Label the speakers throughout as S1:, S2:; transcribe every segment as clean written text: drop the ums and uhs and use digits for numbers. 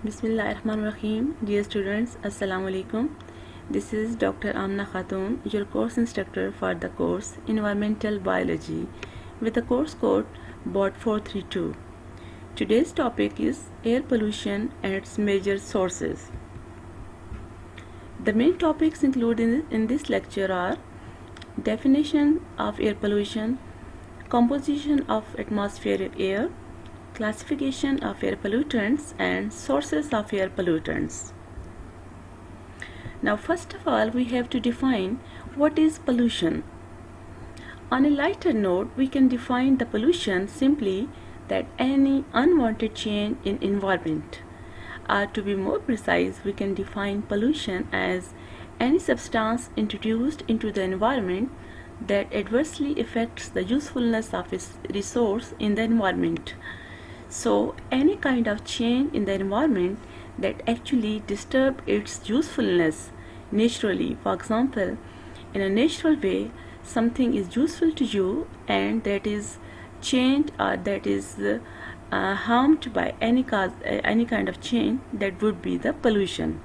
S1: Bismillahirrahmanirrahim. Dear students, Assalamu alaikum. This is Dr. Amana Khatoon, your course instructor for the course Environmental Biology with the course code BOT-432. Today's topic is air pollution and its major sources. The main topics included in this lecture are definition of air pollution, composition of atmospheric air, classification of air pollutants, and sources of air pollutants. Now, first of all, we have to define what is pollution. On a lighter note, we can define the pollution simply that any unwanted change in environment. Or to be more precise, we can define pollution as any substance introduced into the environment that adversely affects the usefulness of its resource in the environment. So, any kind of change in the environment that actually disturb its usefulness naturally. For example, in a natural way, something is useful to you and that is changed or that is harmed by any kind of change, that would be the pollution.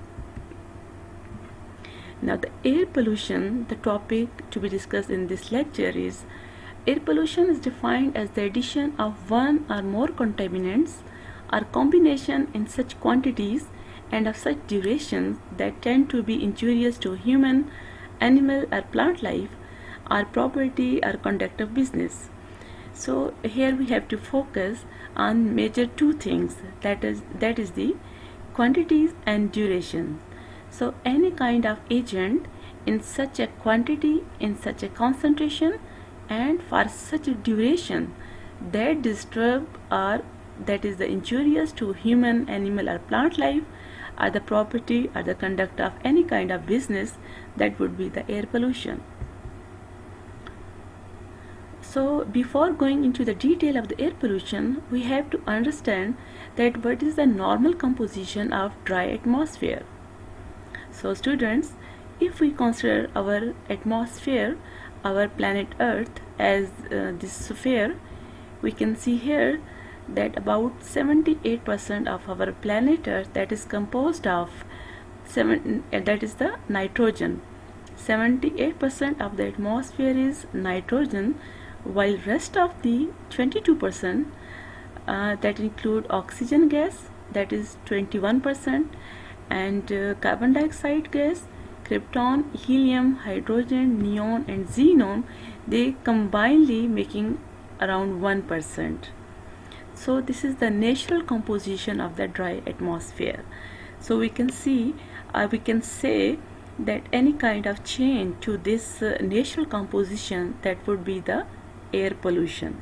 S1: Now, the air pollution, the topic to be discussed in this lecture is air pollution is defined as the addition of one or more contaminants or combination in such quantities and of such durations that tend to be injurious to human, animal or plant life or property or conduct of business. So here we have to focus on major two things, that is the quantities and duration. So any kind of agent in such a quantity, in such a concentration and for such a duration that disturb or that is the injurious to human, animal or plant life or the property or the conduct of any kind of business, that would be the air pollution. So before going into the detail of the air pollution, we have to understand that what is the normal composition of dry atmosphere. So students, if we consider our atmosphere, our planet Earth as this sphere, we can see here that about 78% of our planet Earth, that is composed of that is the nitrogen. 78% of the atmosphere is nitrogen, while rest of the 22% that include oxygen gas, that is 21%, and carbon dioxide gas, krypton, helium, hydrogen, neon and xenon, they combinedly making around 1%. So this is the natural composition of the dry atmosphere. So we can see, we can say that any kind of change to this natural composition, that would be the air pollution.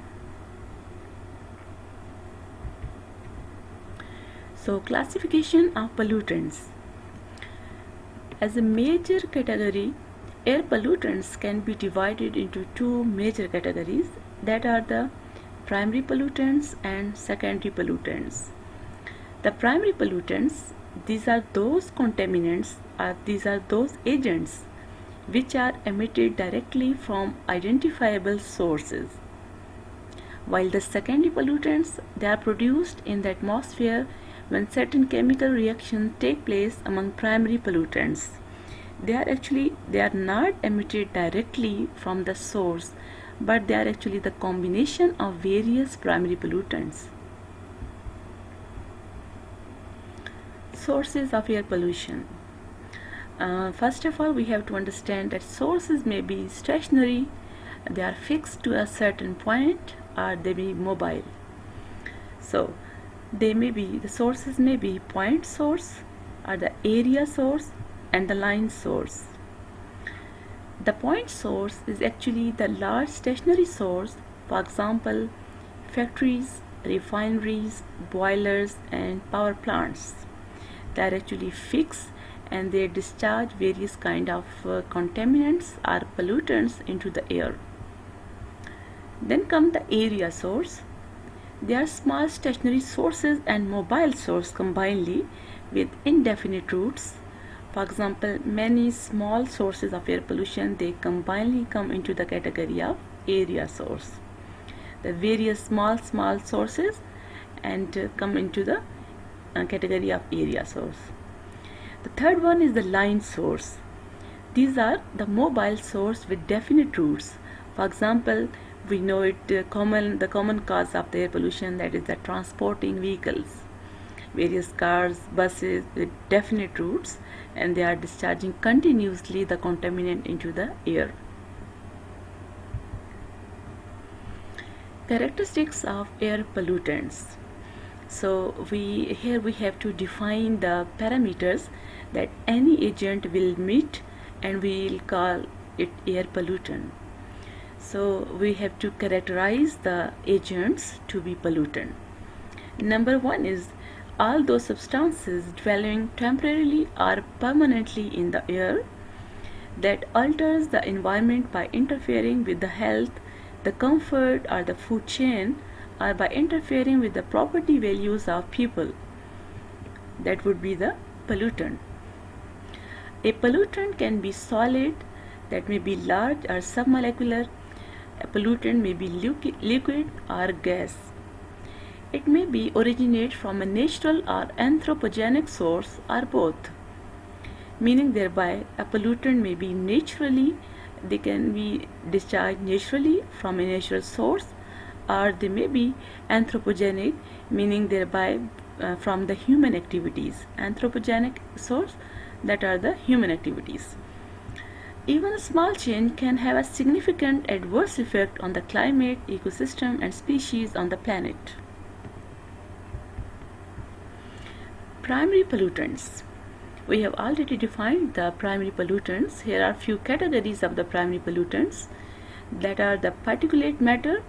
S1: So classification of pollutants. As a major category, air pollutants can be divided into two major categories, that are the primary pollutants and secondary pollutants. The primary pollutants, these are those contaminants or these are those agents which are emitted directly from identifiable sources, while the secondary pollutants, they are produced in the atmosphere when certain chemical reactions take place among primary pollutants. They are not emitted directly from the source, but they are actually the combination of various primary pollutants. Sources of air pollution. First of all, we have to understand that sources may be stationary, they are fixed to a certain point, or they may be mobile. So the sources may be point source or the area source and the line source. The point source is actually the large stationary source, for example factories, refineries, boilers and power plants. They are actually fixed and they discharge various kind of contaminants or pollutants into the air. Then come the area source. They are small stationary sources and mobile source combinedly with indefinite routes. For example, many small sources of air pollution, they combinedly come into the category of area source. The various small sources and come into the category of area source. The third one is the line source. These are the mobile source with definite routes. For example, we know the common cause of the air pollution, that is the transporting vehicles, various cars, buses with definite routes, and they are discharging continuously the contaminant into the air. Characteristics of air pollutants. So here we have to define the parameters that any agent will meet, and we will call it air pollutant. So we have to characterize the agents to be pollutant. Number one is all those substances dwelling temporarily or permanently in the air that alters the environment by interfering with the health, the comfort, or the food chain, or by interfering with the property values of people. That would be the pollutant. A pollutant can be solid, that may be large or submolecular. A pollutant may be liquid or gas. It may be originate from a natural or anthropogenic source or both, meaning thereby a pollutant may be they can be discharged naturally from a natural source, or they may be anthropogenic, meaning thereby from the human activities. Anthropogenic source, that are the human activities. Even a small change can have a significant adverse effect on the climate, ecosystem, and species on the planet. Primary pollutants. We have already defined the primary pollutants. Here are few categories of the primary pollutants, that are the particulate matter,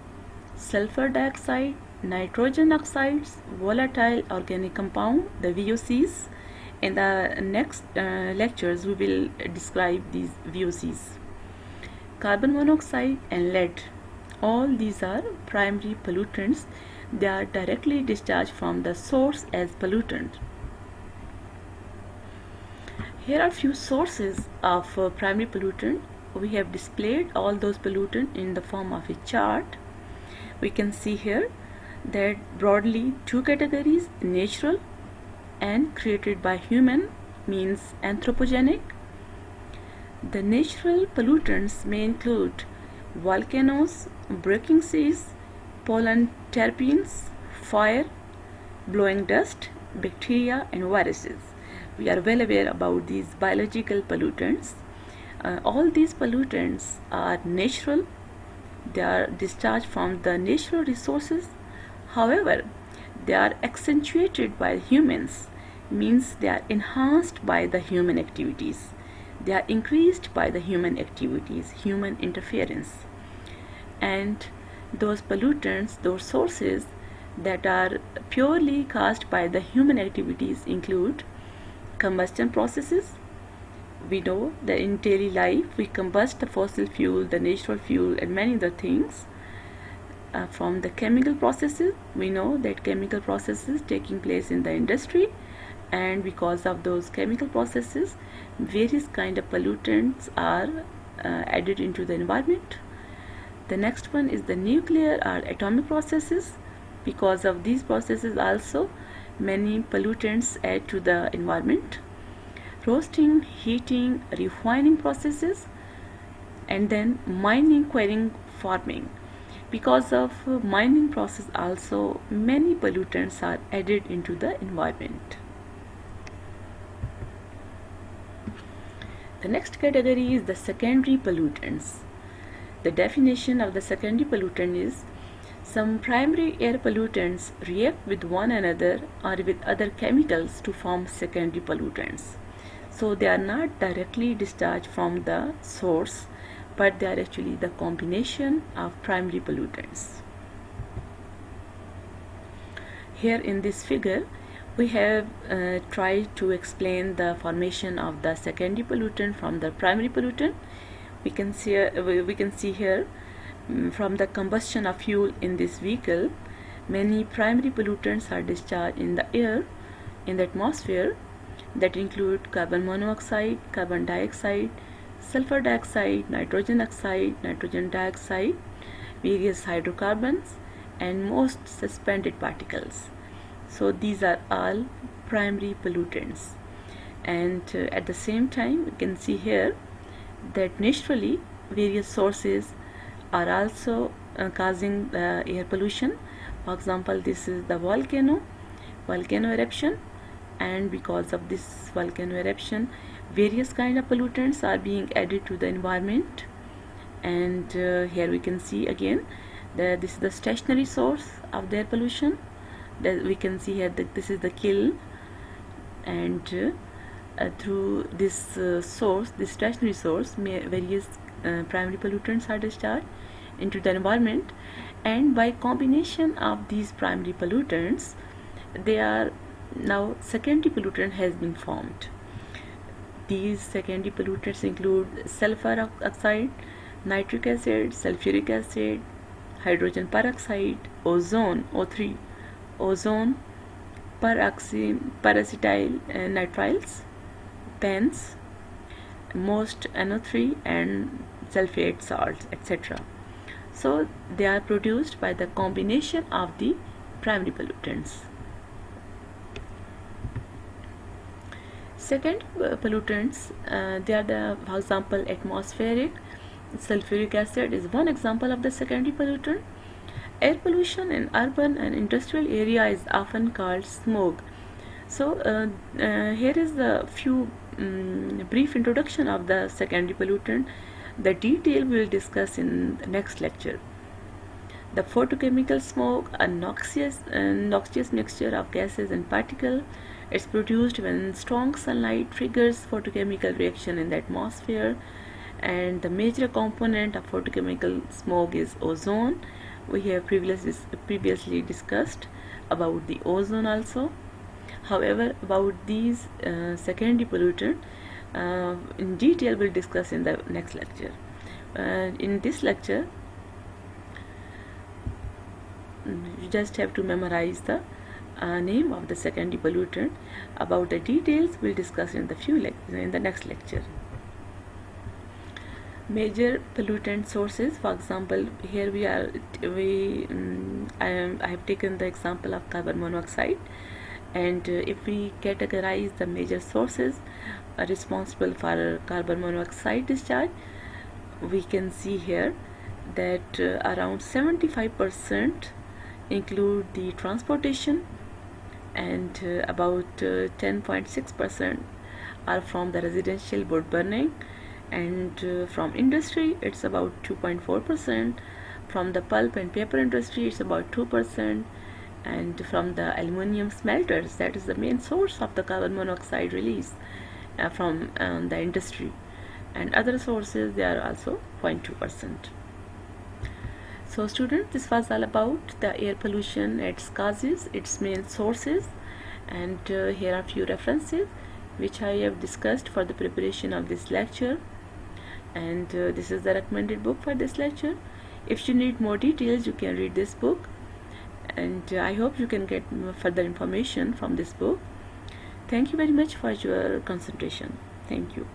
S1: sulfur dioxide, nitrogen oxides, volatile organic compound, the VOCs. In the next lectures we will describe these VOCs. Carbon monoxide and lead, all these are primary pollutants. They are directly discharged from the source as pollutant. Here are few sources of primary pollutant. We have displayed all those pollutants in the form of a chart. We can see here that broadly two categories, natural and created by human, means anthropogenic. The natural pollutants may include volcanoes, breaking seas, pollen terpenes, fire, blowing dust, bacteria, and viruses. We are well aware about these biological pollutants. All these pollutants are natural. They are discharged from the natural resources. However, they are accentuated by humans, means they are enhanced by the human activities. They are increased by the human activities, human interference. And those pollutants, those sources that are purely caused by the human activities include combustion processes. We know that in daily life we combust the fossil fuel, the natural fuel, and many other things. From the chemical processes, we know that chemical processes taking place in the industry, and because of those chemical processes various kind of pollutants are added into the environment. The next one is the nuclear or atomic processes. Because of these processes also many pollutants add to the environment. Roasting, heating, refining processes, and then mining, quarrying, farming. Because of mining process also many pollutants are added into the environment. The next category is the secondary pollutants. The definition of the secondary pollutant is some primary air pollutants react with one another or with other chemicals to form secondary pollutants. So they are not directly discharged from the source, but they are actually the combination of primary pollutants. Here in this figure we have tried to explain the formation of the secondary pollutant from the primary pollutant. We can see here from the combustion of fuel in this vehicle many primary pollutants are discharged in the air, in the atmosphere, that include carbon monoxide, carbon dioxide, sulfur dioxide, nitrogen oxide, nitrogen dioxide, various hydrocarbons, and most suspended particles. So these are all primary pollutants. And at the same time, you can see here that naturally various sources are also causing air pollution. For example, this is the volcano eruption, and because of this volcano eruption, various kind of pollutants are being added to the environment. And here we can see again that this is the stationary source of the air pollution. That we can see here that this is the kiln, and through this source, this stationary source, various primary pollutants are discharged into the environment, and by combination of these primary pollutants, they are now secondary pollutant has been formed. These secondary pollutants include sulfur oxide, nitric acid, sulfuric acid, hydrogen peroxide, ozone O3, ozone paracetyl nitriles, pens, most NO3, and sulfate salts, etc. So they are produced by the combination of the primary pollutants. Second pollutants, they are the, for example, atmospheric. Sulfuric acid is one example of the secondary pollutant. Air pollution in urban and industrial area is often called smog. So here is the few brief introduction of the secondary pollutant. The detail we will discuss in the next lecture. The photochemical smoke, a noxious mixture of gases and particles. It's produced when strong sunlight triggers photochemical reaction in the atmosphere, and the major component of photochemical smoke is ozone. We have previously discussed about the ozone also. However, about these secondary pollutant in detail we'll discuss in the next lecture. In this lecture, you just have to memorize the name of the secondary pollutant. About the details we'll discuss in the next lecture. Major pollutant sources, for example, here I have taken the example of carbon monoxide, and if we categorize the major sources responsible for carbon monoxide discharge, we can see here that around 75% include the transportation, and about 10.6% are from the residential wood burning, and from industry it's about 2.4%, from the pulp and paper industry it's about 2%, and from the aluminium smelters, that is the main source of the carbon monoxide release from the industry, and other sources they are also 0.2%. So students, this was all about the air pollution, its causes, its main sources, and here are few references which I have discussed for the preparation of this lecture, and this is the recommended book for this lecture. If you need more details, you can read this book, and I hope you can get further information from this book. Thank you very much for your concentration. Thank you.